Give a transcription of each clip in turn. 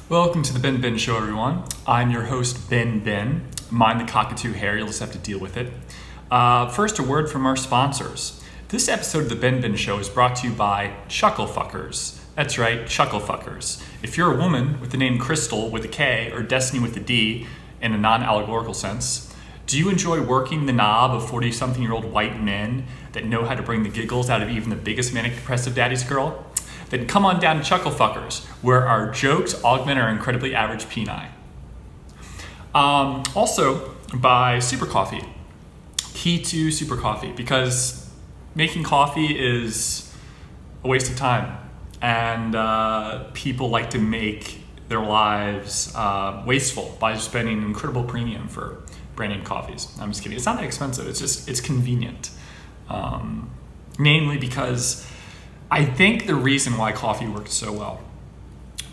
Welcome to the Benben Show, everyone. I'm your host, Benben. Mind the cockatoo hair, you'll just have to deal with it. First, a word from our sponsors. This episode of the Benben Show is brought to you by Chuckle Fuckers. That's right, Chuckle Fuckers. If you're a woman with the name Crystal with a K or Destiny with a D in a non-allegorical sense, do you enjoy working the knob of 40-something-year-old white men that know how to bring the giggles out of even the biggest manic depressive daddy's girl? Then come on down to Chuckle Fuckers, where our jokes augment our incredibly average peni. Also, by Super Coffee. Key to Super Coffee, because making coffee is a waste of time. And people like to make their lives wasteful by spending an incredible premium for brand name coffees. I'm just kidding. It's not that expensive. it's convenient. Namely because I think the reason why coffee works so well,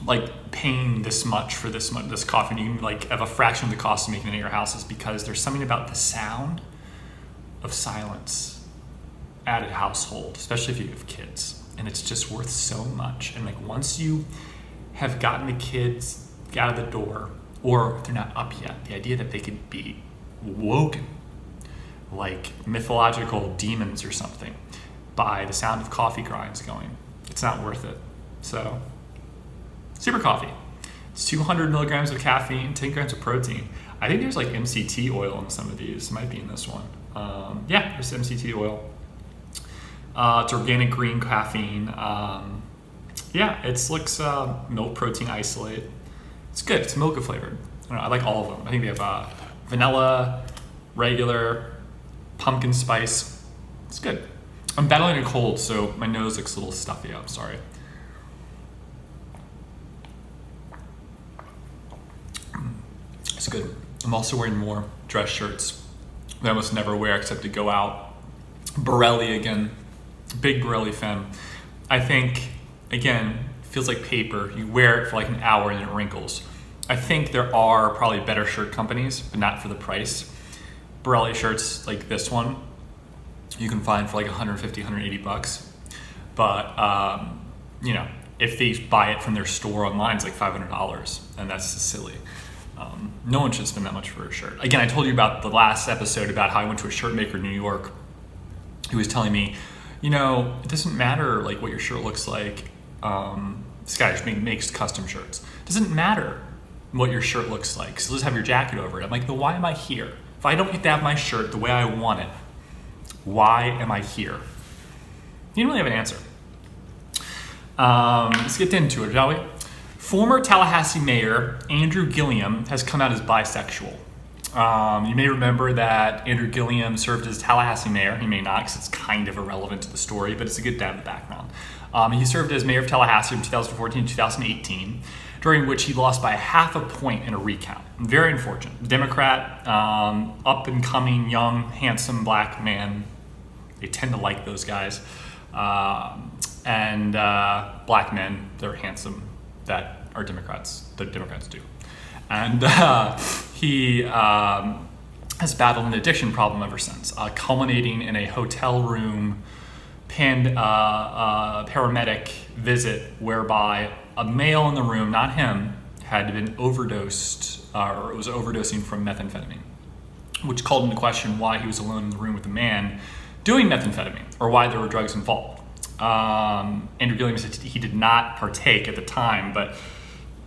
like paying this much for this coffee, and you can like have a fraction of the cost of making it in your house, is because there's something about the sound of silence at a household, especially if you have kids, and it's just worth so much. And like once you have gotten the kids out of the door, or if they're not up yet, the idea that they could be woken like mythological demons or something by the sound of coffee grinds going, it's not worth it. So, Super Coffee. It's 200 milligrams of caffeine, 10 grams of protein. I think there's like MCT oil in some of these. It might be in this one. Yeah, there's MCT oil. It's organic green caffeine. It looks milk protein isolate. It's good. It's milk flavored. I like all of them. I think they have vanilla, regular, pumpkin spice. It's good. I'm battling a cold, so my nose looks a little stuffy. I'm sorry. It's good. I'm also wearing more dress shirts that I almost never wear except to go out. Borelli again. Big Borelli fan. I think, again, it feels like paper. You wear it for like an hour and it wrinkles. I think there are probably better shirt companies, but not for the price. Borelli shirts like this one, you can find for like 150, 180 bucks. But, if they buy it from their store online, it's like $500, and that's silly. No one should spend that much for a shirt. Again, I told you about the last episode about how I went to a shirt maker in New York who was telling me, it doesn't matter like what your shirt looks like. This guy makes custom shirts. It doesn't matter what your shirt looks like, so just have your jacket over it. I'm like, then why am I here? If I don't get to have my shirt the way I want it, why am I here? You don't really have an answer. Let's get into it, shall we? Former Tallahassee Mayor Andrew Gillum has come out as bisexual. You may remember that Andrew Gillum served as Tallahassee mayor. He may not, because it's kind of irrelevant to the story, but it's a good to have the background. He served as mayor of Tallahassee from 2014 to 2018, during which he lost by 0.5 point in a recount. Very unfortunate. Democrat, up-and-coming, young, handsome black man. They tend to like those guys. And black men, they're handsome, that are Democrats. The Democrats do. And he has battled an addiction problem ever since, culminating in a hotel room paramedic visit whereby a male in the room, not him, had been overdosed, or was overdosing from methamphetamine, which called into question why he was alone in the room with a man doing methamphetamine, or why there were drugs involved. Andrew Gillum said he did not partake at the time, but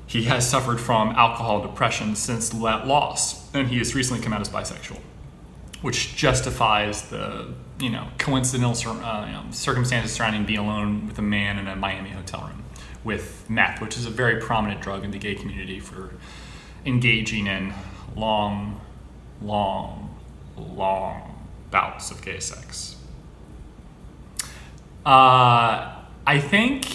he has suffered from alcohol and depression since that loss, and he has recently come out as bisexual, which justifies the coincidental circumstances surrounding being alone with a man in a Miami hotel room with meth, which is a very prominent drug in the gay community for engaging in long bouts of gay sex. I think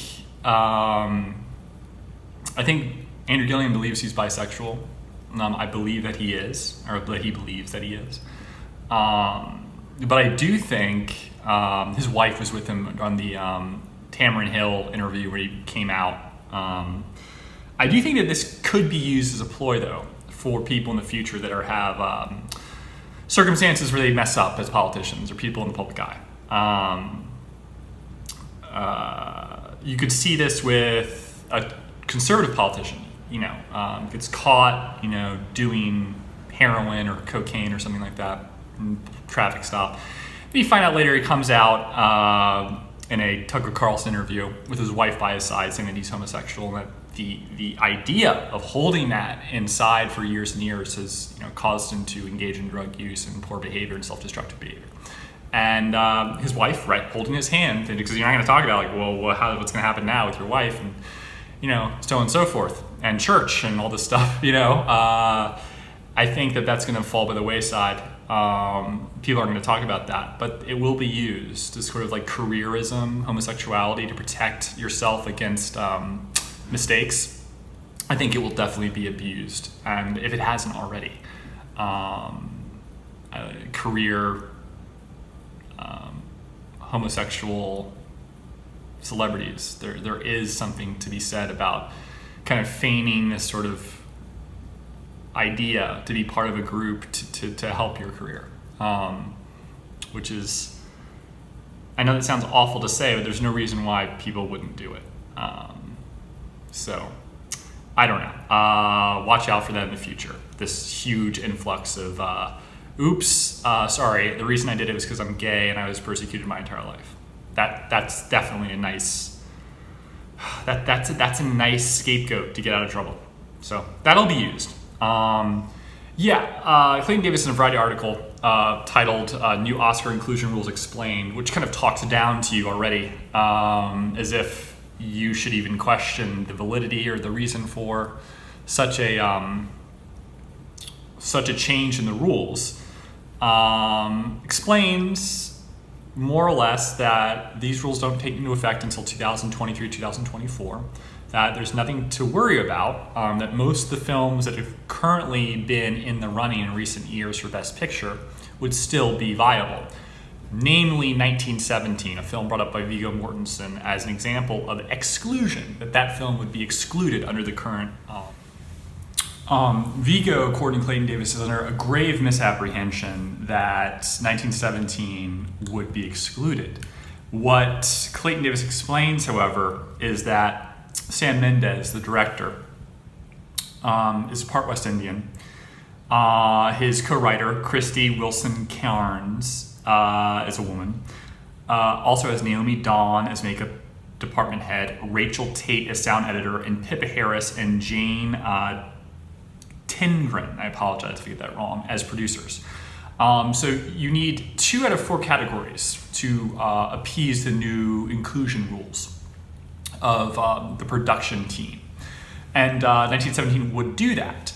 Andrew Gillum believes he's bisexual. I believe that he is, or that he believes that he is. But I do think his wife was with him on the Tamron Hill interview where he came out. I do think that this could be used as a ploy, though, for people in the future that have circumstances where they mess up as politicians or people in the public eye. You could see this with a conservative politician gets caught, doing heroin or cocaine or something like that, traffic stop. Then you find out later he comes out in a Tucker Carlson interview with his wife by his side saying that he's homosexual, and that the idea of holding that inside for years and years has caused him to engage in drug use and poor behavior and self-destructive behavior. And his wife, right, holding his hand, because you're not going to talk about what's going to happen now with your wife, and so on and so forth, and church and all this stuff. I think that's going to fall by the wayside. People aren't going to talk about that, but it will be used as sort of like careerism, homosexuality, to protect yourself against mistakes. I think it will definitely be abused, and if it hasn't already, career homosexual celebrities, there is something to be said about kind of feigning this sort of idea to be part of a group to help your career, which is, I know that sounds awful to say, but there's no reason why people wouldn't do it. So I don't know. Watch out for that in the future. This huge influx of sorry, the reason I did it was because I'm gay and I was persecuted my entire life. That's definitely a nice that's a nice scapegoat to get out of trouble. So that'll be used. Clayton Davis in a Variety article titled "New Oscar Inclusion Rules Explained," which kind of talks down to you already, as if you should even question the validity or the reason for such a change in the rules. Explains more or less that these rules don't take into effect until 2023, 2024, that there's nothing to worry about, that most of the films that have currently been in the running in recent years for Best Picture would still be viable. Namely 1917, a film brought up by Viggo Mortensen as an example of exclusion, that film would be excluded under the current Viggo, according to Clayton Davis, is under a grave misapprehension that 1917 would be excluded. What Clayton Davis explains, however, is that Sam Mendes, the director, is part West Indian. His co-writer, Christy Wilson Cairns, is a woman. Also has Naomi Dawn as makeup department head, Rachel Tate as sound editor, and Pippa Harris and Jane Tindren, I apologize if I get that wrong, as producers. So you need 2 out of 4 categories to appease the new inclusion rules of the production team. And 1917 would do that.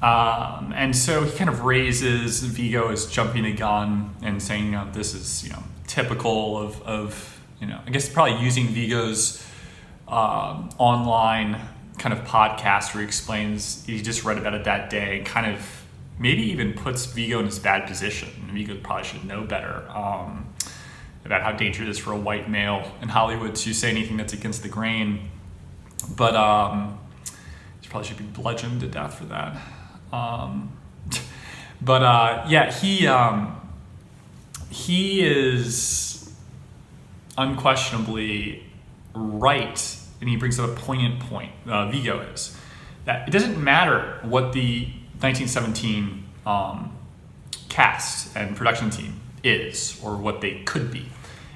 And so he kind of raises Viggo as jumping the gun and saying, this is, typical of I guess probably using Viggo's online kind of podcast where he explains he just read about it that day and kind of maybe even puts Viggo in this bad position. Viggo probably should know better about how dangerous it is for a white male in Hollywood to say anything that's against the grain. But he probably should be bludgeoned to death for that. He is unquestionably right, and he brings up a poignant point. Viggo is that it doesn't matter what the 1917 cast and production team is or what they could be.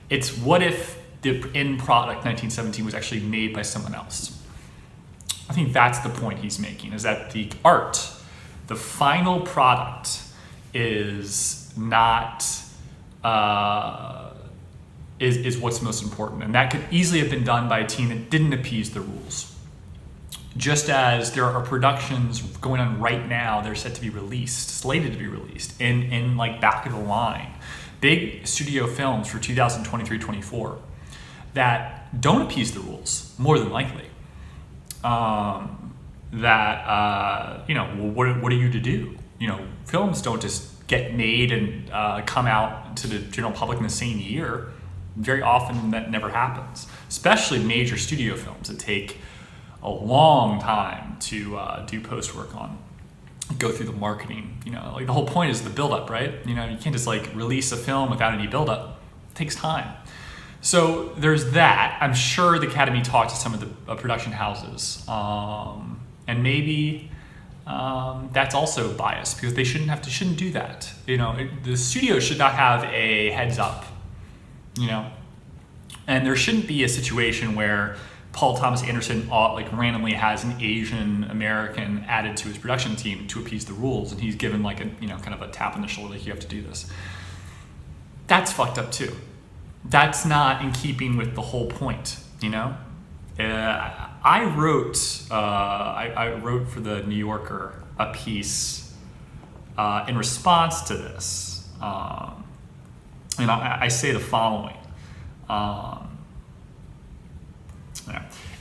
It's what if the end product 1917 was actually made by someone else. I think that's the point he's making, is that the art, the final product, is not is what's most important, and that could easily have been done by a team that didn't appease the rules. Just as there are productions going on right now, they're set to be released, slated to be released, in like back of the line, big studio films for 2023-24 that don't appease the rules, more than likely. What are you to do? Films don't just get made and come out to the general public in the same year. Very often that never happens, especially major studio films that take a long time to do post work on, go through the marketing. Like the whole point is the buildup, right? You can't just like release a film without any buildup. It takes time. So there's that. I'm sure the Academy talked to some of the production houses And maybe that's also biased because they shouldn't do that. The studio should not have a heads up, and there shouldn't be a situation where Paul Thomas Anderson randomly has an Asian American added to his production team to appease the rules, and he's given kind of a tap on the shoulder, like, you have to do this. That's fucked up too. That's not in keeping with the whole point. I wrote for the New Yorker a piece in response to this, and I say the following.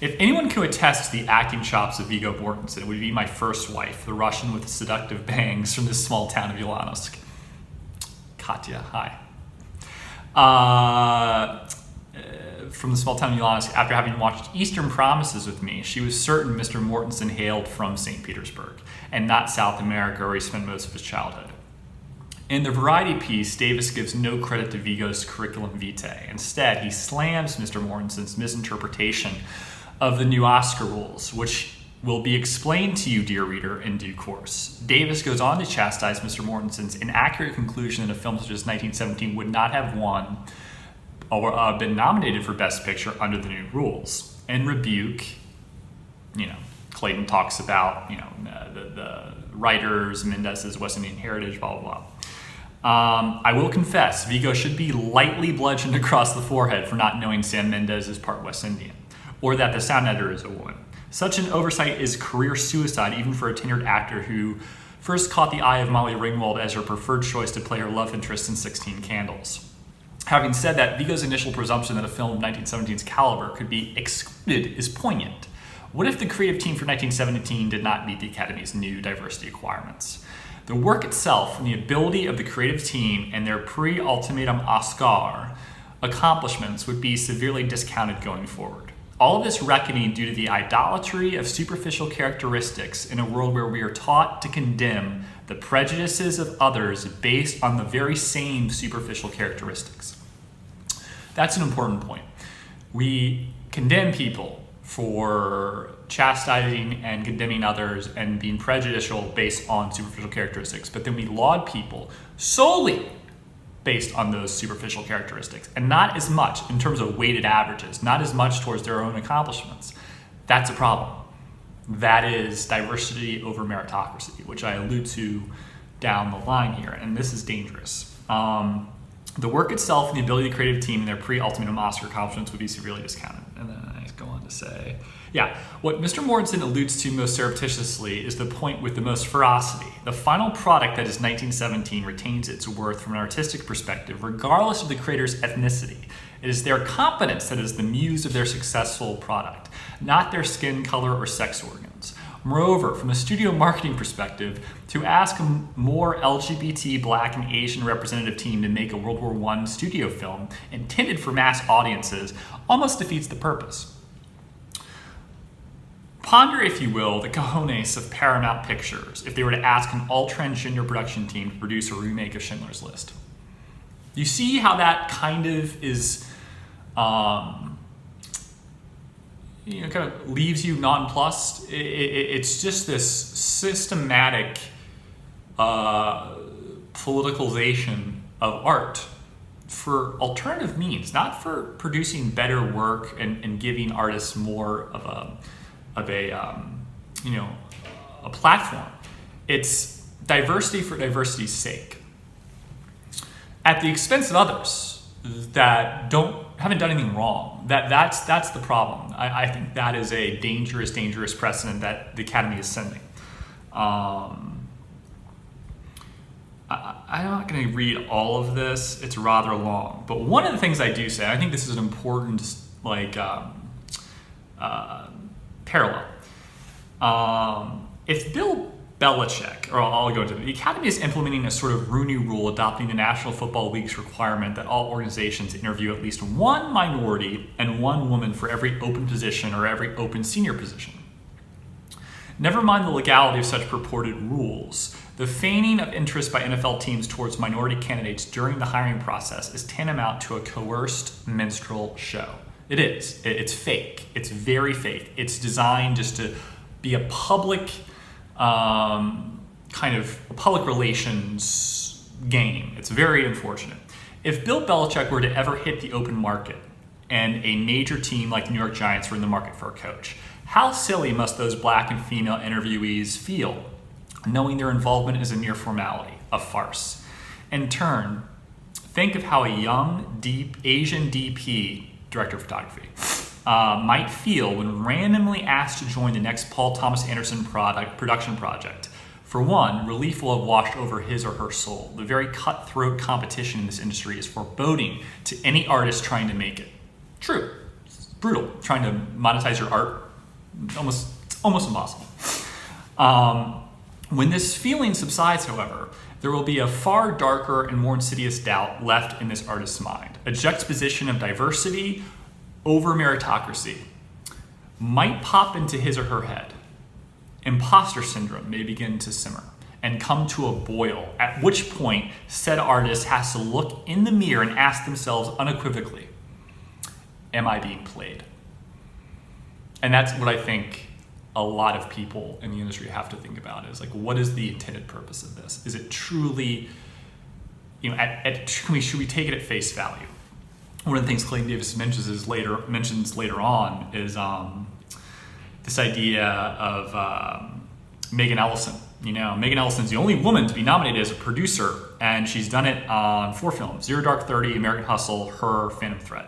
If anyone can attest to the acting chops of Viggo Mortensen, it would be my first wife, the Russian with seductive bangs from this small town of Ulanovsk. Katya, hi. From the small town of Ulanovsk, after having watched Eastern Promises with me, she was certain Mr. Mortensen hailed from St. Petersburg and not South America, where he spent most of his childhood. In the Variety piece, Davis gives no credit to Viggo's curriculum vitae. Instead, he slams Mr. Mortensen's misinterpretation of the new Oscar rules, which will be explained to you, dear reader, in due course. Davis goes on to chastise Mr. Mortensen's inaccurate conclusion that a film such as 1917 would not have won or been nominated for Best Picture under the new rules. In Rebuke, Clayton talks about, the writers, Mendez's West Indian heritage, blah, blah, blah. I will confess, Viggo should be lightly bludgeoned across the forehead for not knowing Sam Mendes is part West Indian, or that the sound editor is a woman. Such an oversight is career suicide, even for a tenured actor who first caught the eye of Molly Ringwald as her preferred choice to play her love interest in 16 Candles. Having said that, Viggo's initial presumption that a film of 1917's caliber could be excluded is poignant. What if the creative team for 1917 did not meet the Academy's new diversity requirements? The work itself and the ability of the creative team and their pre-ultimatum Oscar accomplishments would be severely discounted going forward. All of this reckoning due to the idolatry of superficial characteristics in a world where we are taught to condemn the prejudices of others based on the very same superficial characteristics. That's an important point. We condemn people for chastising and condemning others and being prejudicial based on superficial characteristics, but then we laud people solely based on those superficial characteristics, and not as much in terms of weighted averages, not as much towards their own accomplishments. That's a problem. That is diversity over meritocracy, which I allude to down the line here, and this is dangerous. The work itself and the ability of the creative team and their pre-ultimatum Oscar accomplishments would be severely discounted. And then I go on to say, what Mr. Mortensen alludes to most surreptitiously is the point with the most ferocity. The final product that is 1917 retains its worth from an artistic perspective, regardless of the creator's ethnicity. It is their competence that is the muse of their successful product, not their skin color or sex organs. Moreover, from a studio marketing perspective, to ask a more LGBT, Black, and Asian representative team to make a World War I studio film intended for mass audiences almost defeats the purpose. Ponder, if you will, the cojones of Paramount Pictures if they were to ask an all-transgender production team to produce a remake of Schindler's List. You see how that kind of is, kind of leaves you nonplussed. It's just this systematic politicalization of art for alternative means, not for producing better work and giving artists more of a platform. It's diversity for diversity's sake, at the expense of others that haven't done anything wrong. That's the problem. I think that is a dangerous precedent that the Academy is sending. I'm not going to read all of this. It's rather long. But one of the things I do say, I think this is an important parallel. If Bill Belichick, or I'll go into it, the Academy is implementing a sort of Rooney Rule adopting the National Football League's requirement that all organizations interview at least one minority and one woman for every open position or every open senior position. Never mind the legality of such purported rules. The feigning of interest by NFL teams towards minority candidates during the hiring process is tantamount to a coerced minstrel show. It is. It's fake. It's very fake. It's designed just to be a public kind of public relations game. It's very unfortunate. If Bill Belichick were to ever hit the open market and a major team like the New York Giants were in the market for a coach, how silly must those black and female interviewees feel, knowing their involvement is a mere formality, a farce? In turn, think of how a young, deep Asian DP, director of photography, might feel when randomly asked to join the next Paul Thomas Anderson production project. For one, relief will have washed over his or her soul. The very cutthroat competition in this industry is foreboding to any artist trying to make it. True, it's brutal. Trying to monetize your art, almost impossible. When this feeling subsides, however, there will be a far darker and more insidious doubt left in this artist's mind. A juxtaposition of diversity over meritocracy might pop into his or her head. Imposter syndrome may begin to simmer and come to a boil, at which point said artist has to look in the mirror and ask themselves unequivocally, am I being played? And that's what I think a lot of people in the industry have to think about, is like, what is the intended purpose of this? Is it truly, should we take it at face value? One of the things Clayton Davis mentions later on is this idea of Megan Ellison. Megan Ellison's the only woman to be nominated as a producer, and she's done it on 4 films: Zero Dark 30, American Hustle, Her, Phantom Thread.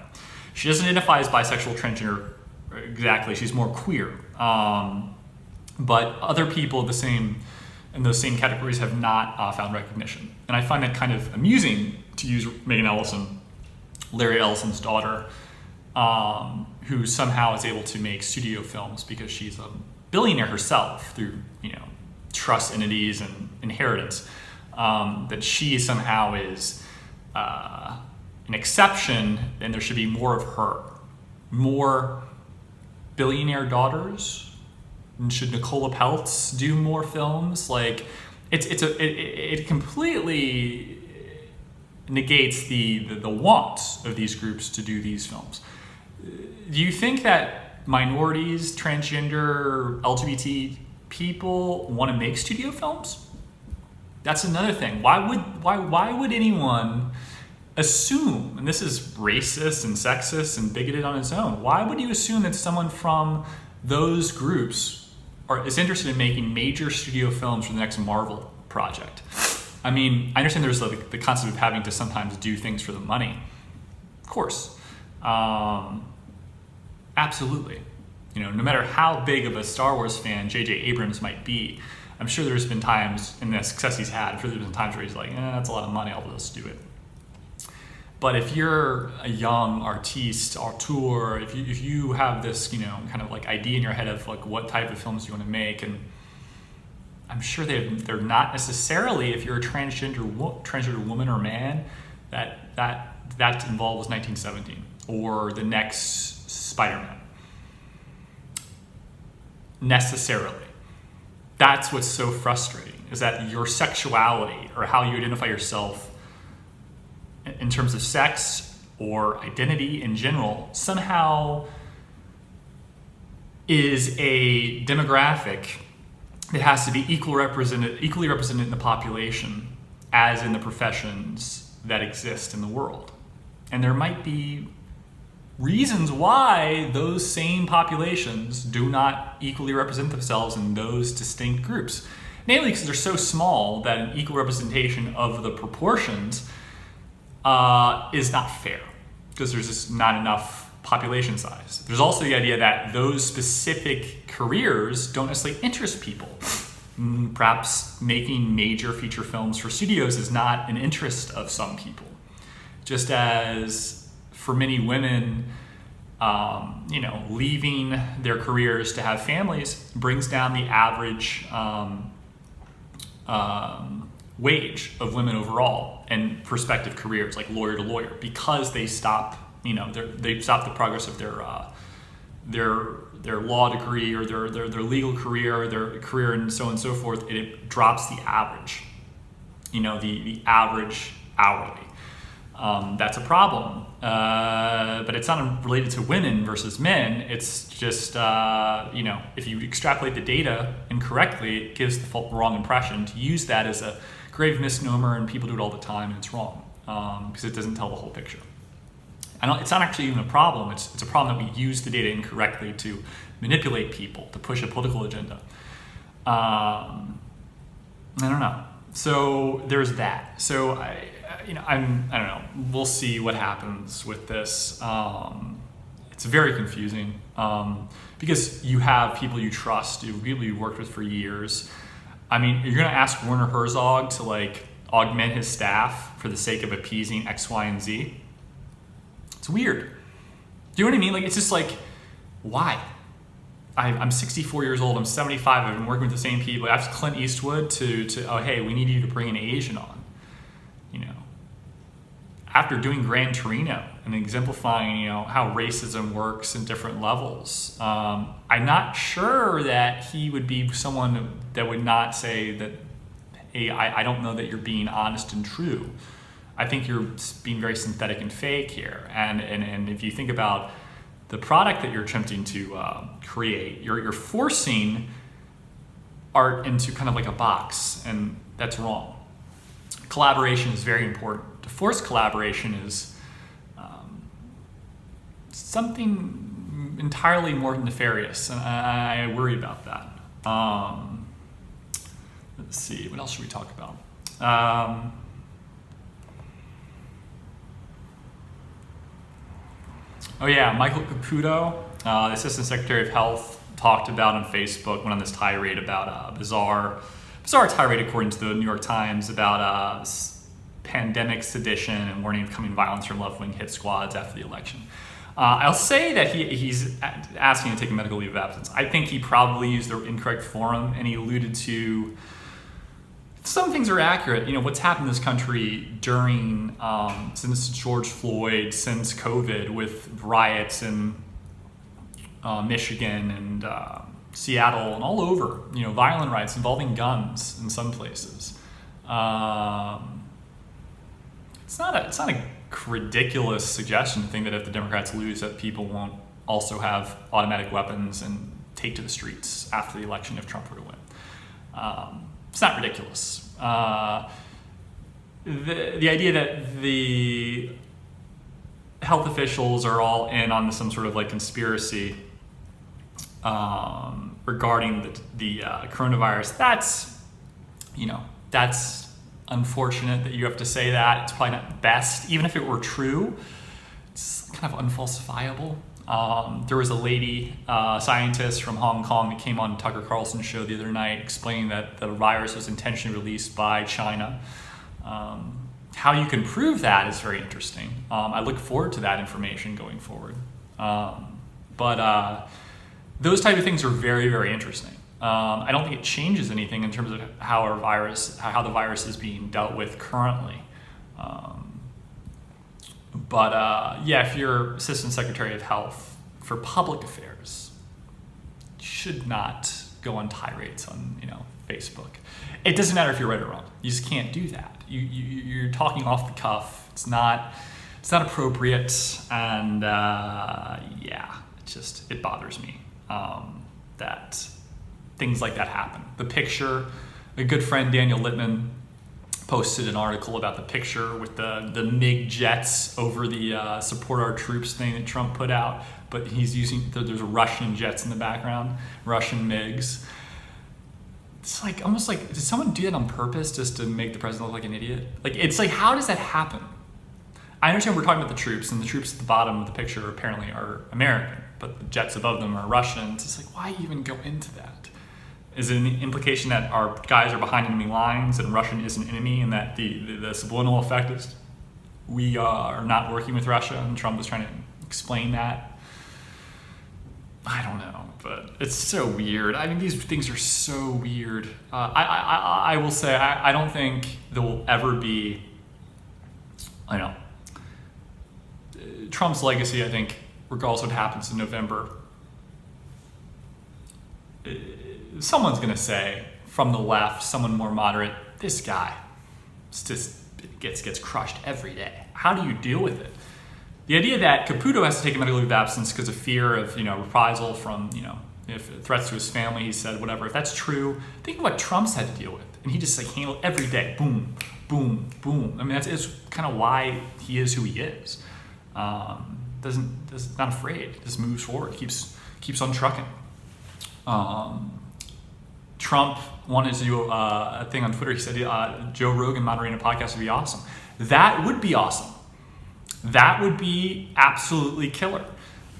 She doesn't identify as bisexual, transgender exactly. She's more queer. But other people in those same categories have not found recognition. And I find that kind of amusing, to use Megan Ellison, Larry Ellison's daughter, who somehow is able to make studio films because she's a billionaire herself through, trust entities and inheritance, that she somehow is an exception, and there should be more of her. More billionaire daughters? And should Nicola Peltz do more films? Like, it completely negates the want of these groups to do these films. Do you think that minorities, transgender, LGBT people want to make studio films? That's another thing. Why would anyone assume, and this is racist and sexist and bigoted on its own, why would you assume that someone from those groups is interested in making major studio films for the next Marvel project? I mean, I understand there's the concept of having to sometimes do things for the money. Of course. Absolutely. No matter how big of a Star Wars fan J.J. Abrams might be, I'm sure there's been times in the success he's had, I'm sure there's been times where he's like, that's a lot of money, I'll just do it. But if you're a young artiste, auteur, if you have this, kind of like idea in your head of like what type of films you want to make, and I'm sure they're not necessarily, if you're a transgender woman or man, that involves 1917 or the next Spider-Man. Necessarily. That's what's so frustrating, is that your sexuality or how you identify yourself in terms of sex or identity in general somehow is a demographic that has to be equally represented in the population as in the professions that exist in the world. And there might be reasons why those same populations do not equally represent themselves in those distinct groups. Namely because they're so small that an equal representation of the proportions is not fair, because there's just not enough population size. There's also the idea that those specific careers don't necessarily interest people. Perhaps making major feature films for studios is not an interest of some people. Just as for many women, leaving their careers to have families brings down the average wage of women overall and prospective careers, like lawyer to lawyer, because they stop, they stop the progress of their law degree or their legal career, their career, and so on and so forth. It drops the average, the average hourly. That's a problem. But it's not related to women versus men. It's just, if you extrapolate the data incorrectly, it gives the wrong impression. To use that as a grave misnomer, and people do it all the time, and it's wrong because it doesn't tell the whole picture. It's not actually even a problem. It's a problem that we use the data incorrectly to manipulate people, to push a political agenda. I don't know. So there's that. So I don't know. We'll see what happens with this. It's very confusing because you have people you trust, people you worked with for years. I mean, you're going to ask Werner Herzog to augment his staff for the sake of appeasing X, Y, and Z. It's weird. Do you know what I mean? It's just why? I'm 64 years old. I'm 75. I've been working with the same people. I asked Clint Eastwood to oh, hey, we need you to bring an Asian on. After doing Gran Torino and exemplifying, how racism works in different levels, I'm not sure that he would be someone that would not say that, hey, I don't know that you're being honest and true. I think you're being very synthetic and fake here. And if you think about the product that you're attempting to create, you're forcing art into kind of like a box, and that's wrong. Collaboration is very important. To force collaboration is something entirely more nefarious, and I worry about that. Let's see, what else should we talk about? Oh yeah, Michael Caputo, the Assistant Secretary of Health, talked about on Facebook, went on this tirade about bizarre tirade according to the New York Times about pandemic sedition and warning of coming violence from left-wing hit squads after the election. I'll say that he's asking to take a medical leave of absence. I think he probably used the incorrect forum, and he alluded to some things are accurate. What's happened in this country during, since George Floyd, since COVID, with riots in Michigan and Seattle and all over, violent riots involving guns in some places. It's not a ridiculous suggestion to think that if the Democrats lose, that people won't also have automatic weapons and take to the streets after the election if Trump were to win. It's not ridiculous. The idea that the health officials are all in on some sort of conspiracy regarding the coronavirus, that's unfortunate that you have to say that. It's probably not best. Even if it were true, it's kind of unfalsifiable. There was a lady scientist from Hong Kong that came on Tucker Carlson's show the other night explaining that the virus was intentionally released by China. How you can prove that is very interesting. I look forward to that information going forward. But those type of things are very, very interesting. I don't think it changes anything in terms of how the virus is being dealt with currently. If you're Assistant Secretary of Health for Public Affairs, you should not go on tirades on Facebook. It doesn't matter if you're right or wrong. You just can't do that. You're talking off the cuff. It's not appropriate, and it bothers me that things like that happen. The picture, a good friend Daniel Littman posted an article about the picture with the MiG jets over the support our troops thing that Trump put out, but he's using, there's Russian jets in the background, Russian MiGs. It's almost like, did someone do that on purpose just to make the president look like an idiot? How does that happen? I understand we're talking about the troops, and the troops at the bottom of the picture apparently are American, but the jets above them are Russian. It's why even go into that? Is it an implication that our guys are behind enemy lines and Russian is an enemy, and that the subliminal effect is we are not working with Russia, and Trump was trying to explain that? I don't know, but it's so weird. I mean, these things are so weird. I will say, I don't think there will ever be, Trump's legacy, I think, regardless of what happens in November, someone's going to say, from the left, someone more moderate, this guy, it's gets crushed every day. How do you deal with it? The idea that Caputo has to take a medical leave of absence because of fear of reprisal from if threats to his family, he said whatever. If that's true, think of what Trump's had to deal with, and he just handled every day. Boom, boom, boom. I mean, it's kind of why he is who he is. Not afraid. Just moves forward. Keeps on trucking. Trump wanted to do a thing on Twitter. He said Joe Rogan moderating a podcast would be awesome. That would be awesome. That would be absolutely killer.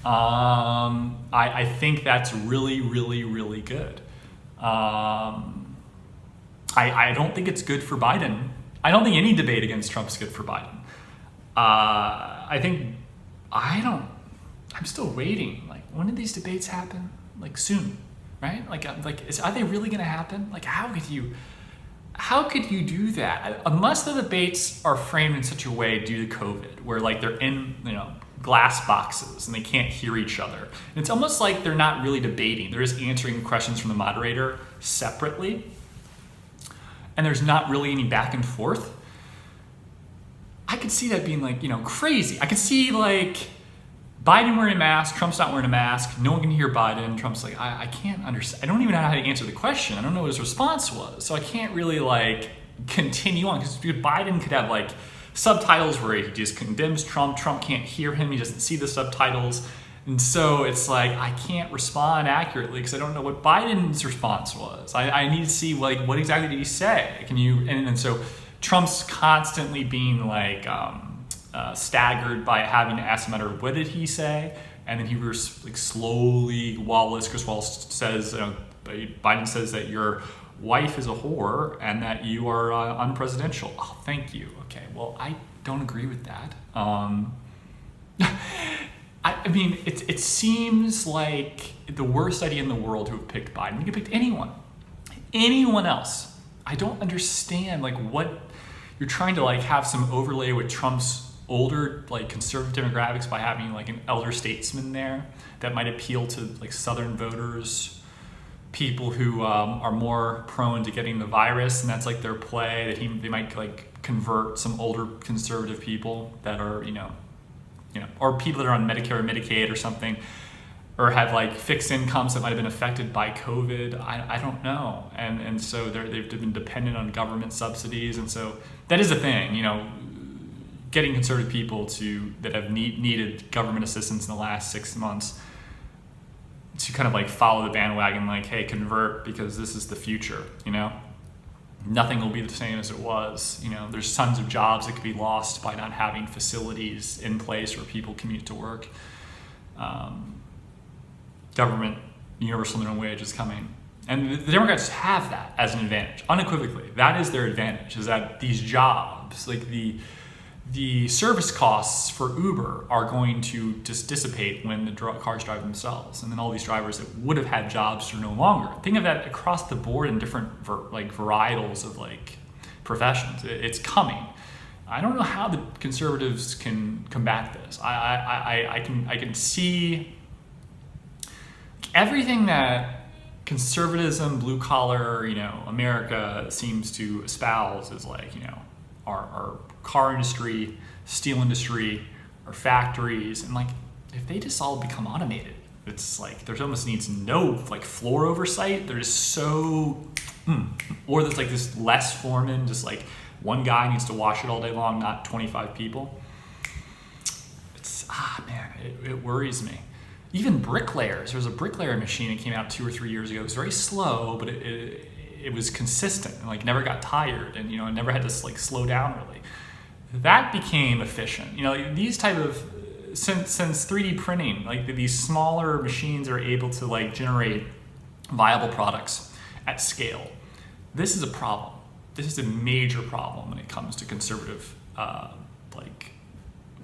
I think that's really, really, really good. I don't think it's good for Biden. I don't think any debate against Trump is good for Biden. I'm still waiting. Like, when did these debates happen? Like, soon, right? Are they really going to happen? Like, how could you do that? Unless the debates are framed in such a way due to COVID, where like they're in, glass boxes and they can't hear each other. And it's almost like they're not really debating. They're just answering questions from the moderator separately. And there's not really any back and forth. I could see that being crazy. I could see Biden wearing a mask, Trump's not wearing a mask, no one can hear Biden. Trump's like, I can't understand. I don't even know how to answer the question. I don't know what his response was. So I can't really continue on, because Biden could have subtitles where he just condemns Trump. Trump can't hear him. He doesn't see the subtitles. And so it's I can't respond accurately because I don't know what Biden's response was. I need to see what exactly did he say? Can you, and so Trump's constantly being staggered by having to ask him, what did he say? And then he was slowly, Chris Wallace says, Biden says that your wife is a whore and that you are unpresidential. Oh, thank you. Okay, well, I don't agree with that. I mean, it seems like the worst idea in the world to have picked Biden. You could pick anyone else. I don't understand what you're trying to have some overlay with Trump's older conservative demographics by having an elder statesman there that might appeal to Southern voters, people who are more prone to getting the virus, and that's their play, that they might convert some older conservative people that are or people that are on Medicare or Medicaid or something, or have fixed incomes that might have been affected by COVID. I don't know, and so they've been dependent on government subsidies, and so that is a thing. Getting conservative people that have needed government assistance in the last 6 months to kind of follow the bandwagon, hey, convert because this is the future. Nothing will be the same as it was. There's tons of jobs that could be lost by not having facilities in place where people commute to work. Government, universal minimum wage is coming. And the Democrats have that as an advantage, unequivocally. That is their advantage, is that these jobs, the service costs for Uber are going to just dissipate when the cars drive themselves. And then all these drivers that would have had jobs are no longer. Think of that across the board in different varietals of professions. It's coming. I don't know how the conservatives can combat this. I can see everything that conservatism, blue collar, America seems to espouse is our car industry, steel industry, our factories, and if they just all become automated, it's there's almost needs no floor oversight. They're just so, or there's this less foreman, just one guy needs to wash it all day long, not 25 people. It's man, it worries me. Even bricklayers. There was a bricklayer machine that came out 2 or 3 years ago. It was very slow, but it was consistent and never got tired, and it never had to slow down really. That became efficient. These type of since 3D printing, these smaller machines are able to generate viable products at scale. This is a problem. This is a major problem when it comes to conservative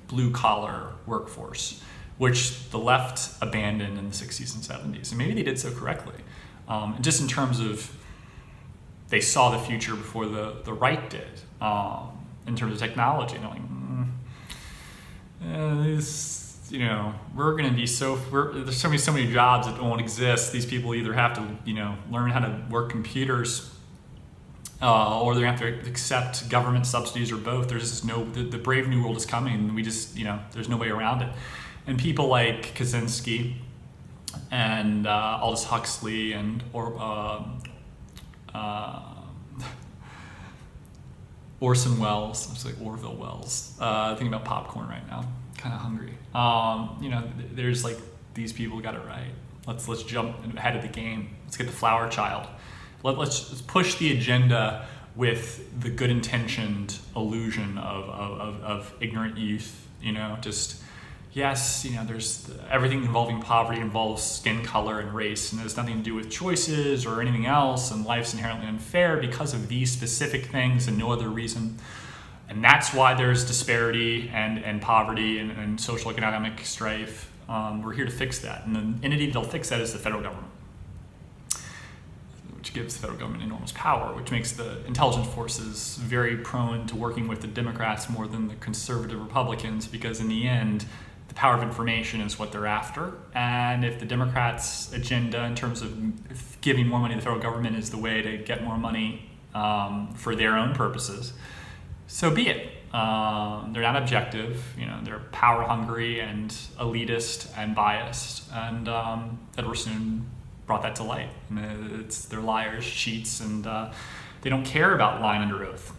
blue collar workforce, which the left abandoned in the 60s and 70s, and maybe they did so correctly. Just in terms of they saw the future before the right did. In terms of technology, we're going to be there's so many jobs that won't exist. These people either have to, learn how to work computers or they're going to have to accept government subsidies or both. There's just the brave new world is coming, and we just, there's no way around it. And people like Kaczynski and Aldous Huxley and Orson Welles, I was like Orville Welles, thinking about popcorn right now, kind of hungry. There's like, these people got it right. Let's jump ahead of the game. Let's get the flower child. Let's push the agenda with the good-intentioned illusion of ignorant youth. There's everything involving poverty involves skin color and race, and it has nothing to do with choices or anything else, and life's inherently unfair because of these specific things and no other reason. And that's why there's disparity and poverty and social economic strife. We're here to fix that. And the entity that'll fix that is the federal government, which gives the federal government enormous power, which makes the intelligence forces very prone to working with the Democrats more than the conservative Republicans, because in the end, the power of information is what they're after. And if the Democrats' agenda in terms of giving more money to the federal government is the way to get more money for their own purposes, so be it. They're not objective, they're power hungry and elitist and biased, and Edward Snowden brought that to light. They're liars, cheats, and they don't care about lying under oath.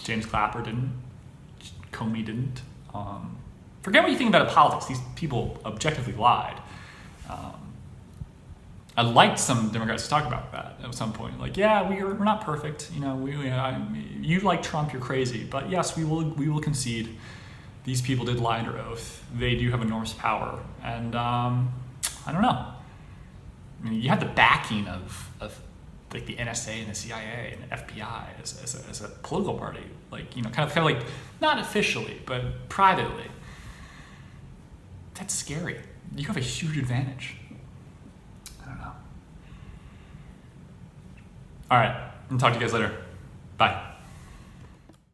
James Clapper didn't, Comey didn't. Forget what you think about politics. These people objectively lied. I'd like some Democrats to talk about that at some point. Like, yeah, we're not perfect. You like Trump, you're crazy. But yes, we will concede. These people did lie under oath. They do have enormous power. And I don't know. You have the backing of like the NSA and the CIA and the FBI as a political party. Like, kind of like, not officially, but privately. That's scary. You have a huge advantage. I don't know. All right, I'm gonna talk to you guys later. Bye.